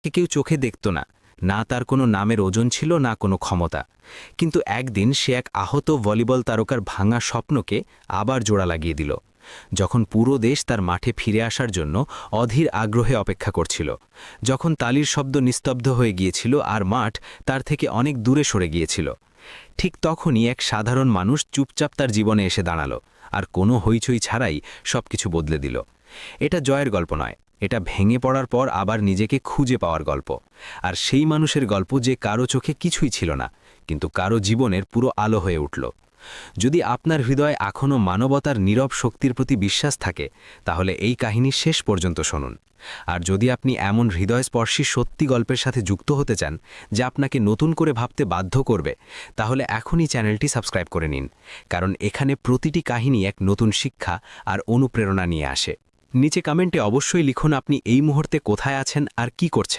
তাকে কেউ চোখে দেখত না, না তার কোনো নামের ওজন ছিল না কোনো ক্ষমতা। কিন্তু একদিন সে এক আহত ভলিবল তারকার ভাঙা স্বপ্নকে আবার জোড়া লাগিয়ে দিল। যখন পুরো দেশ তার মাঠে ফিরে আসার জন্য অধীর আগ্রহে অপেক্ষা করছিল, যখন তালির শব্দ নিস্তব্ধ হয়ে গিয়েছিল আর মাঠ তার থেকে অনেক দূরে সরে গিয়েছিল, ঠিক তখনই এক সাধারণ মানুষ চুপচাপ তার জীবনে এসে দাঁড়ালো আর কোনো হইচই ছাড়াই সবকিছু বদলে দিল। এটা জয়ের গল্প নয়, এটা ভেঙে পড়ার পর আবার নিজেকে খুঁজে পাওয়ার গল্প। আর সেই মানুষের গল্প যে কারো চোখে কিছুই ছিল না, কিন্তু কারো জীবনের পুরো আলো হয়ে উঠল। যদি আপনার হৃদয়ে এখনও মানবতার নীরব শক্তির প্রতি বিশ্বাস থাকে, তাহলে এই কাহিনী শেষ পর্যন্ত শুনুন। আর যদি আপনি এমন হৃদয়স্পর্শী সত্যি গল্পের সাথে যুক্ত হতে চান যা আপনাকে নতুন করে ভাবতে বাধ্য করবে, তাহলে এখনই চ্যানেলটি সাবস্ক্রাইব করে নিন, কারণ এখানে প্রতিটি কাহিনী এক নতুন শিক্ষা আর অনুপ্রেরণা নিয়ে আসে। নিচে কমেন্টে অবশ্যই লিখুন আপনি এই মুহূর্তে কোথায় আছেন আর কি করছেন।